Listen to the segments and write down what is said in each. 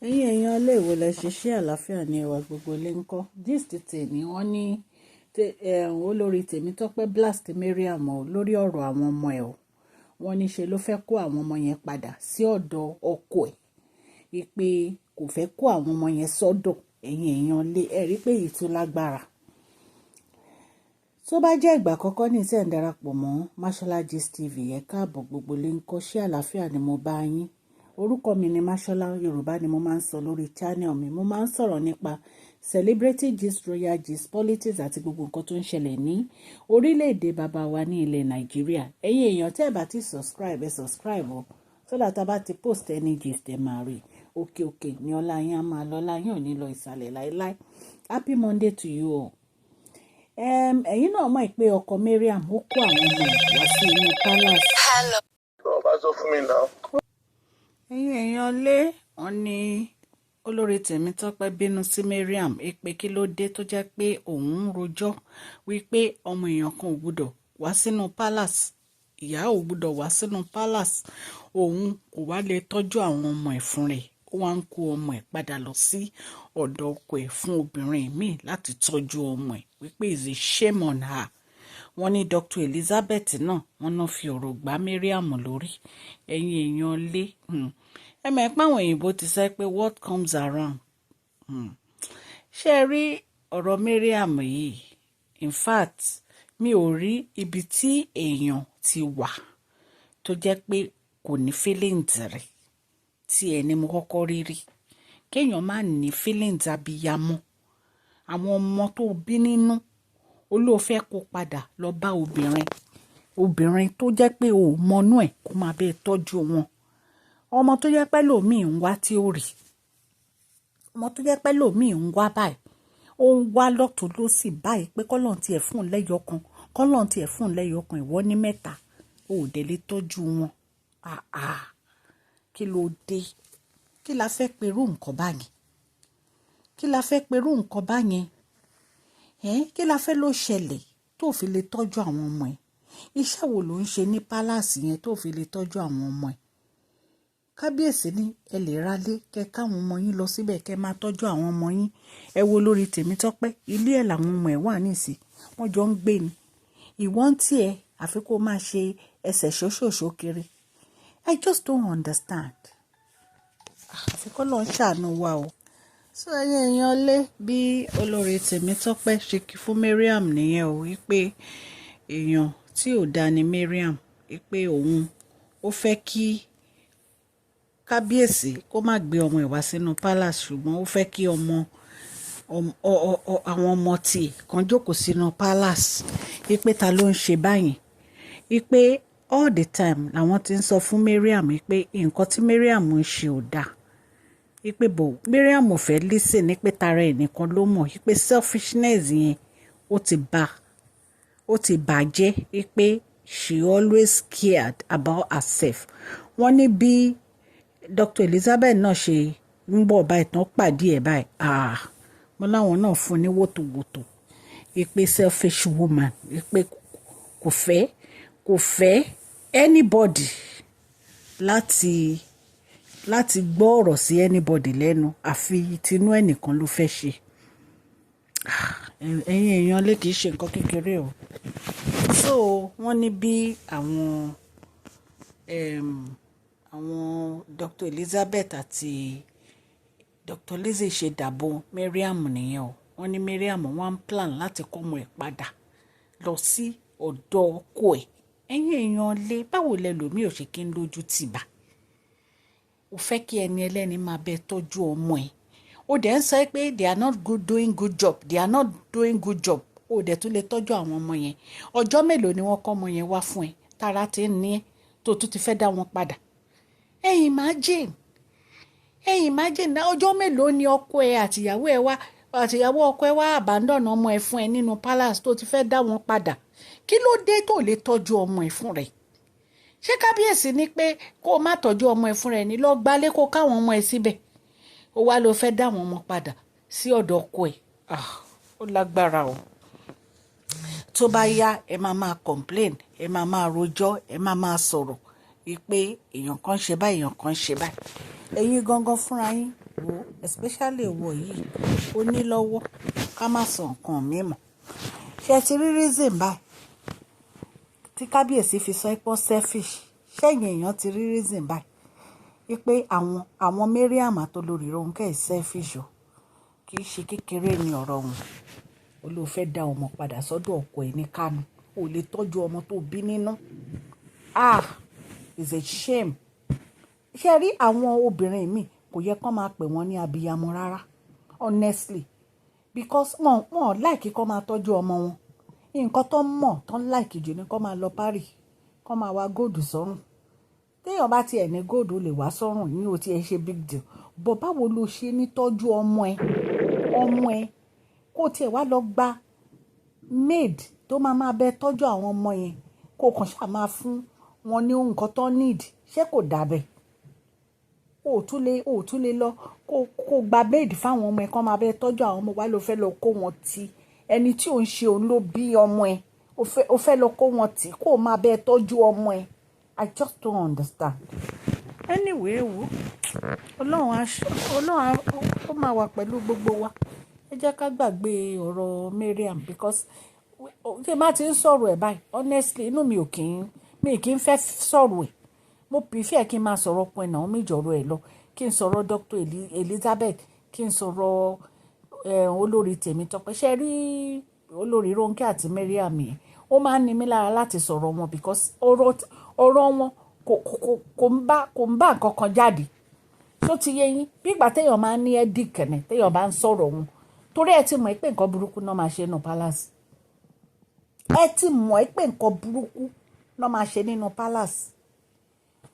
ẹ̀yin èèyàn ilé ìwò lẹ ṣiṣẹ́ àlàáfíà ní ẹwà gbogbo ilé ńkọ́ gist tèmi wọ́n ní olórí Tèmítọ́pẹ́ blast Mariam o lórí ọ̀rọ̀ àwọn ọmọ ẹ̀ o wọ́n ní ṣe ló fẹ́ kó àwọn ọmọ yẹn padà sí ọ̀dọ̀ ọkọ ẹ̀ ìpè kò fẹ́ kó àwọn ọmọ yẹn sọ́dọ̀ ẹ̀yin èèyàn ilé ẹ̀ rí pé èyí tó lágbára tó bá jẹ́ ìgbà àkọ́kọ́ ní ìṣẹ̀ ń darapọ̀ mọ́ Mashola Gist TV ẹ káàbọ̀ gbogbo ilé ńkọ́ ṣé àlàáfíà ni mo bá yín orúkọ mi ni Mashola Yorùbá ni mo máa ń sọ lórí channel mi mo máa ń sọ̀rọ̀ nípa celebrity gist royal gist politics àti gbogbo nǹkan tó ń ṣẹlẹ̀ ní orílẹ̀-èdè bàbá wa ní ilẹ̀ Nàìjíríà ẹ̀yin èèyàn tẹ́ ẹ̀ bá ti subscribe o so that a bá ti post any gist ẹ̀ máa rí òkè ni ọlá yín á máa lọ ọlá yín ò ní lọ ìsàlẹ̀ láéláé happy Monday to you all. Ẹ̀yin náà mọ̀ pé ọkọ Mariam ó kó àwọn ọmọ ẹ̀ wá sí inú palace. Bá sọ fún mi náà. ẹ̀yin èèyàn lé wọn ní olórí Tèmítọ́pẹ́ bínú sí Mariam pé kí ló dé tó jẹ́ pé òun ń rojọ́ wípé ọmọ èèyàn kan ò gbúdọ̀ wá sínú palace ìyá ò gbúdọ̀ wá sínú palace òun kò wá lè tọ́jú àwọn ọmọ ẹ̀ fún rẹ̀ ó wá ń kó ọmọ ẹ̀ padà lọ sí ọ̀dọ̀ ọkọ ẹ̀ fún obìnrin míì láti tọ́jú ọmọ ẹ̀ wípé is a shame on her. Wọ́n ní Dr. Elizabeth náà wọ́n náà fi ọ̀rọ̀ gbá Mariam lórí ẹ̀yin èèyàn lé ẹ mọ̀ pé àwọn òyìnbó ti sọ pé what comes around ṣé ẹ rí ọ̀rọ̀ Mariam yìí in fact mi ò rí ibi tí èèyàn ti wà tó jẹ́ pé kò ní feelings rẹ̀ tí ẹni mo kọ́kọ́ rí kéèyàn má ní feelings abiyamọ àwọn ọmọ tó bí nínú olóòfẹ́ kó padà lọ bá obìnrin tó jẹ́ pé ò mọnú ẹ̀ kó máa bẹ́ẹ̀ tọ́jú wọn ọmọ tó jẹ́ pé lòmíì ń wá tí ó rí ọmọ tó jẹ́ pé lòmíì ń wá báyìí ó ń wá lọ́tún lósì báyìí pé kọ́lọ́n tiẹ̀ fún un lẹ́yọkan kọ́lọ́n tiẹ̀ fún un lẹ́yọkan ìwọ ní mẹ́ta ó dẹ̀ lè tọ́jú wọn kí ló dé kí la fẹ́ perú nǹkan báyẹn kí la fẹ́ perú nǹkan báyẹn kí la fẹ́ ló ṣẹlẹ̀ tó fi lè tọ́jú àwọn ọmọ ẹ̀ iṣẹ́ wo ló ń ṣe ní pálásì yẹn tó fi lè tọ́jú àwọn ọmọ ẹ̀ kábíyèsí ní ẹ lè ralé kẹ káwọn ọmọ yín lọ síbẹ̀ kẹ máa tọ́jú àwọn ọmọ yín ẹ wo lórí Tèmítọ́pẹ́ ilé ẹ̀ làwọn ọmọ ẹ̀ wà nísì wọ́n jọ ń gbé ni ìwọ́n tí ẹ àfi kó máa ṣe ẹsẹ̀ ṣóṣòṣó kiri I just don't understand àfi kọ́ lọ́n ṣàánú wa o. sọ ẹ̀yin èèyàn lé bí olórí Tèmítọ́pẹ́ ṣe kí fún Mariam nìyẹn o wípé èèyàn tí ò dá ni Mariam wípé òun ó fẹ́ kí kábíyèsí kó má gbé ọmọ ẹ̀ wá sínú palace ṣùgbọ́n ó fẹ́ kí àwọn ọmọ tiẹ̀ kan jókòó sínú palace wípé ta ló ń ṣe báyìí wípé all the time làwọn ti ń sọ fún Mariam wípé nǹkan tí Mariam ń ṣe ò dáa wípé bò Mariam ò fẹ́ listen ní pé tara ẹ̀ nìkan ló mọ̀ wípé selfishness yẹn ó ti bàjẹ́ wípé she always cared about herself wọ́n ní bí Dr. Elizabeth náà ṣe ń bọ̀ báyìí tán pàdé ẹ̀ báyìí mo láwọn náà fún ní wòtòwòtò wípé selfish woman wípé kò fẹ́ anybody láti gbọ́ ọ̀rọ̀ sí anybody lẹ́nu àfi tinú ẹnìkan ló fẹ́ ṣe ẹ̀yin èèyàn lè kìí ṣe nǹkan kékeré o so wọ́n ní bí àwọn Dr. Elizabeth àti Dr. Lizzie ṣe dàbò Mariam nìyẹn o wọ́n ní Mariam wọ́n ń plan láti kó ọmọ ẹ̀ padà lọ sí ọ̀dọ̀ ọkọ ẹ̀ ẹ̀yin èèyàn lé báwo lẹ lòmíì ò ṣe kí ń lójú tì bá ó fẹ́ kí ẹni ẹlẹ́ni máa bẹ tọ́jú ọmọ ẹ̀ ó dẹ̀ ń sọ pé they are not doing good job ó dẹ̀ tún lè tọ́jú àwọn ọmọ yẹn ọjọ́ mélòó ni wọ́n kọ́ ọmọ yẹn wá fún ẹ tára ti ń ní ẹ tó tún ti fẹ́ dá wọn padà ẹ̀yin imagine náà ọjọ́ mélòó ni ọkọ ẹ àtìyàwó ọkọ ẹ wá abandon ọmọ ẹ fún ẹ nínú palace tó ti fẹ́ dá wọn padà kí ló dé tó lè tọ́jú ọmọ ẹ fún rẹ̀ ṣé kábíyèsí ní pé kó o má tọ́jú ọmọ ẹ fún rẹ̀ ní lọ gbálé kó káwọn ọmọ ẹ síbẹ̀ ó wá ló fẹ́ dá àwọn ọmọ padà sí ọ̀dọ̀ ọkọ ẹ̀ ó lágbára o tó bá yá ẹ máa complain ẹ máa rojọ́ ẹ máa sọ̀rọ̀ wípé èèyàn kan ṣe báyìí ẹ̀yin gangan fúnra yín wo especially owó yìí ó ní lọ́wọ́ ká má sọ nǹkan mímọ́ ṣe ti rí reason báyìí tí kábíyèsí fi sọ pé selfish ṣẹ́yìn èèyàn ti rí reason báyìí wípé àwọn Mariam àtolórí Ronke selfish o kì í ṣe kékeré ní ọ̀rọ̀ wọn ó ló fẹ́ dá ọmọ padà sọ́dọ̀ ọkọ ẹ̀ ní Kánò ó lè tọ́jú ọmọ tó bí nínú it's a shame ṣe rí àwọn obìnrin mi kò yẹ kán máa pè wọ́n ní abiyamọ rárá honestly because wọn láìkí kán máa tọ́jú ọmọ wọn nǹkan tó mọ̀ tó ń láìkí jù ní kán máa lọ Paris kán máa wá góòdù sọ́rùn téèyàn bá tiẹ̀ ní góòdù lè wá sọ́rùn ní o tiẹ̀ ṣe big deal bọ̀ báwo ló ṣe ní tọ́jú ọmọ ẹ kó tiẹ̀ wá lọ gba maid tó máa bẹ tọ́jú àwọn ọmọ yẹn kó kàn ṣáà máa fún wọn ní nǹkan tó need ṣé kò dàbẹ̀ o tún lè lọ kó gba maid fáwọn ọmọ ẹ kán máa bẹ tọ́jú àwọn ọmọ wa ló fẹ́ lọ kó wọn ti ẹni tí ò ń ṣe òun ló bí ọmọ ẹ o fẹ́ lọ kó wọn tì kó máa bẹ tọ́jú ọmọ ẹ I just don't understand. Anyway wo ọlọ́run ó máa wà pẹ̀lú gbogbo wa ẹ jẹ́ ká gbàgbé ọ̀rọ̀ Mariam because ṣé má ti ń sọ̀rọ̀ ẹ̀ báyìí honestly inú mi kì í fẹ́ sọ̀rọ̀ ẹ̀ mo prefer kí n máa sọ̀rọ̀ pin náà mi jọ̀rọ̀ ẹ̀ lọ kí n sọ̀rọ̀ Dr. Elizabeth kí n sọ̀rọ̀ olórí Tèmítọ́pẹ́ ṣe rí olórí Ronke àti Mariam yẹn ó máa ń ní mi lára láti sọ̀rọ̀ wọn because ọ̀rọ̀ wọn kò ń bá nǹkan kan jáde tó ti yé yín bí ìgbà téèyàn máa ń ní ẹ́díkẹ̀nẹ̀ téèyàn bá ń sọ̀rọ̀ wọn torí ẹ ti mọ̀ pé nǹkan burúkú náà máa ṣe nínú palace ẹ ti mọ̀ pé nǹkan burúkú náà máa ṣe nínú palace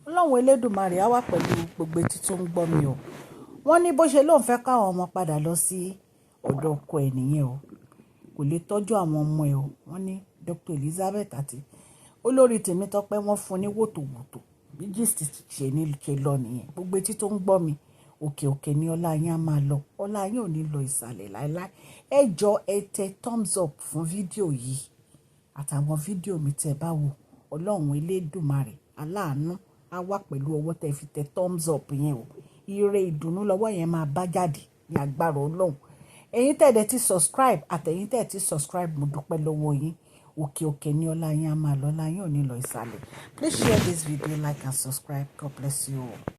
ọlọ́run elédùnmarè á wà pẹ̀lú gbogbo etí tó ń gbọ́ mi o wọ́n ní bó ṣe lóun fẹ́ káwọn ọmọ padà lọ sí ọ̀dọ̀ ọkọ ẹ̀ nìyẹn o kò lè tọ́jú àwọn ọmọ ẹ̀ o wọ́n ní Dr. Elizabeth àti olórí Tèmítọ́pẹ́ wọ́n fún ní wòtòwòtò bí gist ṣe lọ nìyẹn gbogbo etí tó ń gbọ́ mi òkè ni ọlá yín á máa lọ ọlá yín ò ní lọ ìsàlẹ̀ láéláé ẹ jọ ẹ tẹ thumbs up fún fídíò yìí àtàwọn fídíò mi tẹ́ bá wò ọlọ́run elédùmarè aláàánú á wà pẹ̀lú ọwọ́ tẹ́ fi tẹ thumbs up yẹn o ire ìdùnnú lọ́wọ́ yẹn máa bá jáde ní agbára ọlọ́run ẹ̀yin tẹ̀dẹ̀ ti subscribe àtẹ̀yin tẹ̀ ti subscribe mo dúpẹ́ lọ́wọ́ yín òkè ni ọlá yín á máa lọ ọlá yín ò ní lọ ìsàlẹ̀ please share this video like and subscribe God bless you all.